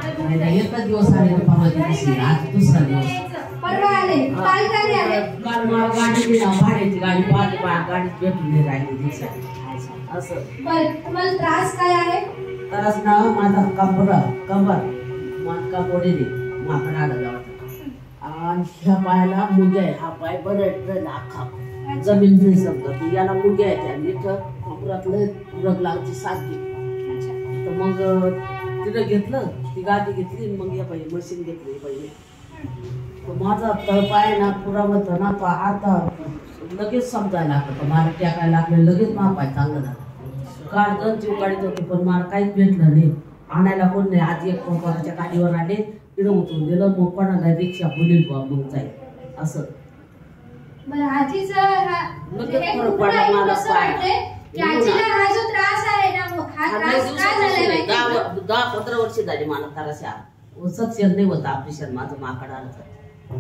एकच दिवस आले परवा दिवशी, आज दुसरा दिवस. परवा आले, काल का नाही आले? काल मला गाडी भाड्याची गाडी गाडीच भेटून नाही राहिली दिवसात असं. बरं, तुम्हाला त्रास काय आहे? त्रास ना माझा कंबर मानका मोडीने माकड आला जावं आणि ह्या पायाला मुग्या आहे. हा पाय बरं अख्खा जमीन नाही समजत, याला मुग्या आहेत आणि इथं कमरातलं रग लागची सारखी. तर मग तिथं घेतलं, ती गाडी घेतली, मग या पाहिजे मशीन घेतली पाहिजे. माझा तळपाय ना पुरा होतं ना, तो आता लगेच समजायला लागलं, मला टाकायला लागलं, लगेच मला पाय चांगलं झालं. काळ दोन जीव काढत होते पण मला काहीच भेटलं नाही, आणायला कोण नाही. आज एक कोणाच्या गाडीवर आले, तिथं उतरून दिलं, मग कोणाला रिक्षा बोलील बा मग जाईल असं. बरं, आजीचं आजीला हा जो त्रास आहे ना, हा त्रास काय झालाय? 10-15 वर्ष झाली मला त्रास. सक्सेस नाही होता ऑपरेशन माझं माकड आलं,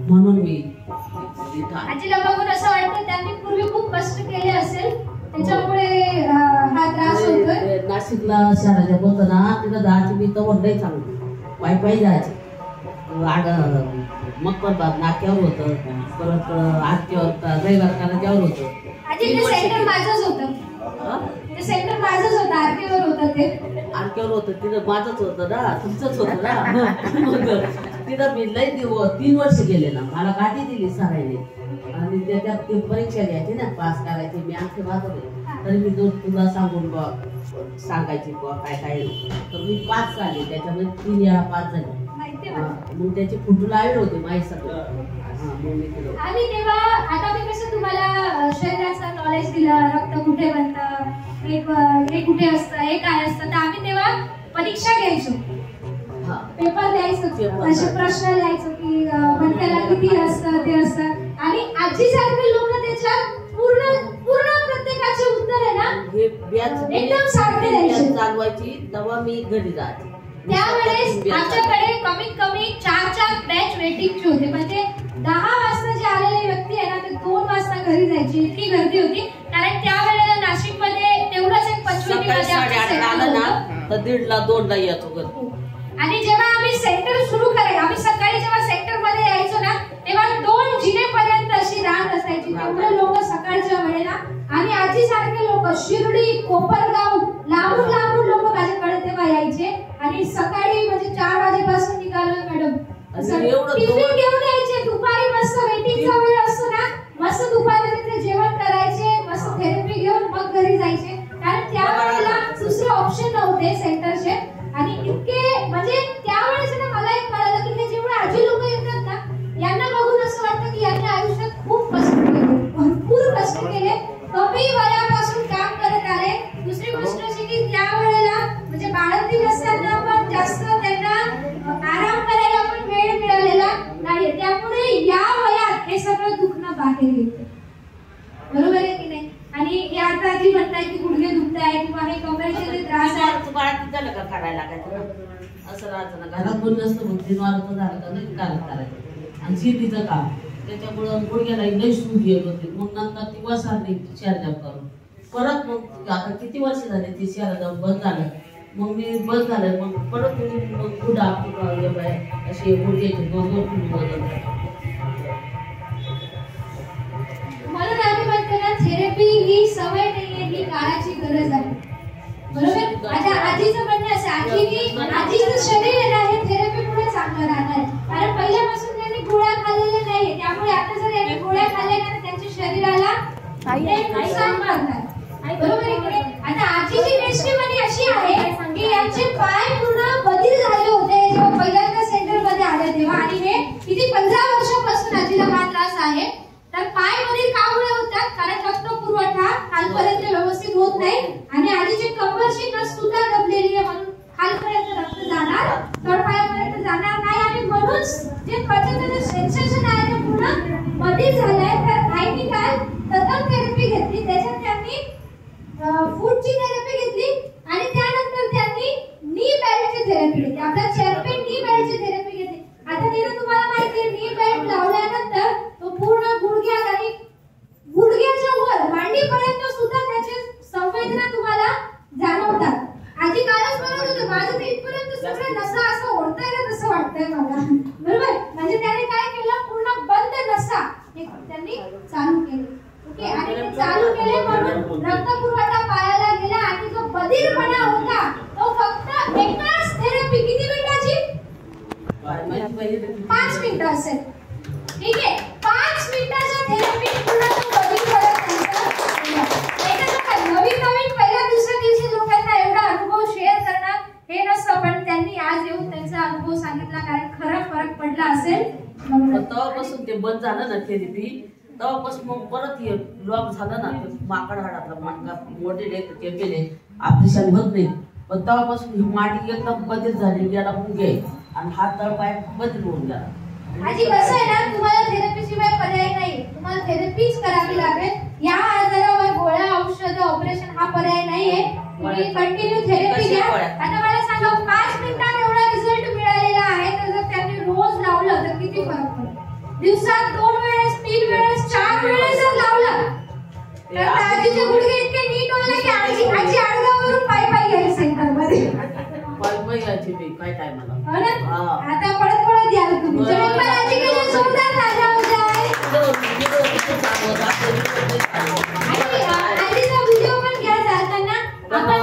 म्हणून मी आजीला बघून असं वाटतं त्यांनी पूर्वी खूप कष्ट केले असेल, त्याच्यामुळे हा त्रास होतोय. नाशिकला शहराच्या होतं ना, तिथं जायची मी तर लई चांगली पायी जायची. मक्करबाग नाक्यावर होतं, परत आजच्यावर रविवार होतं. आजी ते सेंटर माझंच होतं, ते सेंटर माझंच होतं, आरकेवर होतं. ते आरकेवर होतं, तिथं माझंच होतं ना, तुमचंच होतं ना. तिथं मी लई दिवस 3 वर्ष गेले ना, मला गाठी दिली सरायने आणि त्याच्यात ती परीक्षा द्यायची ना, पास करायची. मी आणखी वाजवले तरी मी तुला सांगून सांगायची काय काय. तर मी 5 झाले, त्याच्यामध्ये 3 वेळा 5 झाले. मग त्याची फोटो लावले होते माझे सगळं. आणि तेव्हा आता मी कसं तुम्हाला शरीराचं नॉलेज दिलं, रक्त कुठे बनतं, हे कुठे असतं, हे काय असतं, तर आम्ही तेव्हा परीक्षा घ्यायचो, पेपर द्यायचो, असे प्रश्न लिहायचो की बनत्याला किती असतं ते असतं. आणि आजीसारखे लोक त्याच्यात पूर्ण प्रत्येकाचे उत्तर आहे ना एकदम सारखे द्यायचे. चालवायची तेव्हा मी घरी जायचे. त्यावेळेस आमच्याकडे कमीत कमी 4 बॅच वेटिंगची होते, म्हणजे 10 वाजता जे आलेले व्यक्ती आहे ना, ते 2 वाजता घरी जायची, इतकी गर्दी होती. कारण त्यावेळेला नाशिकमध्ये तेवढंच एक 25 आलं ना तर 1:30ला 2ला यायचो घरी. आणि जेव्हा आम्ही सेंटर सुरू करायचो, आम्ही सकाळी जेव्हा सेंटर मध्ये यायचो ना, तेव्हा 2 जिल्ह्यापर्यंत अशी रांग असायची. तेवढे लोक सकाळच्या वेळेला, आणि आजी सारखे लोक शिर्डी, कोपरगाव, लांबून लोक माझ्याकडे तेव्हा यायचे. आणि सकाळी म्हणजे 4 वाजेपासून निघालो मॅडम, टिफिन घेऊन यायचे. दुपारी मस्त वेटिंगचा वेळ असतो ना, मस्त दुपारी तिथे जेवण करायचे, मस्त थेरपी घेऊन मग घरी जायचे. कारण त्यावेळेला दुसरे ऑप्शन नव्हते सेंटरचे. आणि इतके म्हणजे त्यावेळेस ना मला एक कळलं की हे जेवढे आजी लोक येतात ना, यांना बघून असं वाटतं की यांनी आयुष्यात खूप कष्ट केले, भरपूर कष्ट केले, कमी वयापासून काम करत आले. दुसरी गोष्ट अशी की त्यावेळेला म्हणजे बाळंतीण असताना पण जास्त त्यांना आराम करायला पण वेळ मिळालेला नाही, त्यामुळे या वयात हे सगळं दुखणं बाहेर येतं. बरोबर आहे की नाही? आणि हे आता आजी म्हणताय की गुडघे दुखताय किंवा हे कमरेचे त्रास आहे, करायला लागायचं असं राहायचं ना. घरात बोललं असतं मग 3 वाजता झालं का नाही करायचं. आणि शेतीचं काम त्याच्यामुळं गुडघ्याला लई सूज येत होती. मग नंतर ती वसारली शेरजाम करून परत. मग आता किती वर्ष झाले ती शेरजाम बंद झालं. मग मी बंद झालं, मग परत मग पुढं असे गुडघ्याचे 2-2 फूट बदलतात. म्हणून आम्ही म्हणतो ना, थेरपी ही सवय नाहीये, ही काळाची गरज आहे. बरोबर? आता आजीचं म्हणणं असं आहे की आजीचं शरीर आहे ना, हे थेरपीमुळे चांगलं राहणार. कारण पहिल्यापासून त्यांनी गोळ्या खाल्लेल्या नाहीये, त्यामुळे आता जर यांनी गोळ्या खाल्ल्या ना, त्यांच्या शरीराला नुकसान करणार. बरोबर आहे? आता आजीची टेस्टिमनी अशी आहे की यांचे पाय पूर्ण बधीर झाले होते जेव्हा पहिल्यांदा सेंटर मध्ये आले तेव्हा. आणि हे किती 15 वर्षापासून आजीला हा त्रास आहे. तर पाय बधीर का मुळे होतात? कारण रक्त पुरवठा खालपर्यंत व्यवस्थित होत नाही, आणि आजीची कंबरची नस सुद्धा दबलेली आहे, म्हणून खालपर्यंत रक्त जाणार, तळपायापर्यंत जाणार नाही. आणि म्हणून जे पचनाचं सेन्सेशन आहे ते पूर्ण बधीर झालंय. तर आईनी काल ततम थेरपी घेतली, त्याच्यात त्यांनी फूडची थेरपी घेतली, आणि त्यानंतर त्यांनी नी बेल्ट वाटतंय मला, बरोबर. म्हणजे त्याने काय केलं, पूर्ण बंद नसा हे त्यांनी चालू केले. ओके, आणि ते चालू केले म्हणून रक्त पुरवठा पायाला गेला आणि जो बधीरपणा होता तो फक्त एकाच थेरपी किती मिनिटाची, 5 मिनिटं असेल. ठीक आहे, 5 मिनिटाच्या थेरपी पूर्ण तो बधीरपणा नवीन पहिल्या दुसऱ्या दिवशी लोकांना एवढा अनुभव शेअर करणार हे नसतं, पण त्यांनी आज येऊन त्यांचा अनुभव सांगितला, कारण खरं फरक पडला असेल. तेव्हापासून ते बंद झालं ना थेरपी, तेव्हापासून मग परत लॉक झालं ना, माकड हाडातला मणका मोठे केले ऑपरेशन होत नाही, पण तेव्हापासून ही माटी एकदम बदल झाली, याला मुगे आणि हात तळपाय बदल होऊन गेला. आजी कसं आहे ना, तुम्हाला थेरपी शिवाय पर्याय नाही, तुम्हाला थेरपीच करावी लागेल. या आजारावर गोळ्या औषध ऑपरेशन हा पर्याय नाहीये, तुम्ही कंटिन्यू थेरपी घ्या. आता मला सांगा, 5 मिनिटात एवढा रिझल्ट मिळालेला आहे, तर जर त्यांनी रोज लावलं तर किती फरक पडेल. दिवसात 2 वेळेस 3 वेळेस 4 वेळेस जर लावलं तर आजीचे गुडघे इतके नीट होणार की आजी आडगाववरून पायी गेली सेंटर मध्ये, पायी यायची मी काय टायमाला. हो ना, आता पळत याल तुम्ही. जमीन पर आजी के लिए जोरदार ताजा हो जाए. आजीचा व्हिडिओ पण घ्या जाताना. आपण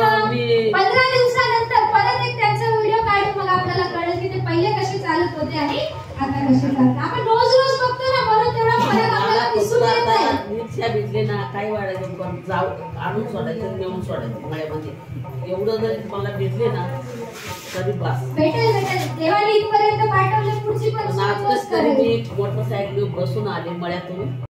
15 दिवसानंतर परत एक त्यांचा व्हिडिओ काढू, मग आपल्याला कळेल की ते पहिले कसे चालत होते आणि आता कसे चालतात. आपण रोज बघतो ना, म्हणून तेवढा फरक आपल्याला दिसून येत नाही. रिक्षा भेटले ना, काही वाढायचं पण जाऊ आणून सोडायचं, नेऊन सोडायचं मळ्यामध्ये, एवढं जरी मला भेटले ना तरी बस. भेटेल देवाने इथपर्यंत पाठवलं, पुढची पण मी मोटरसायकल बसून आले मळ्यातून.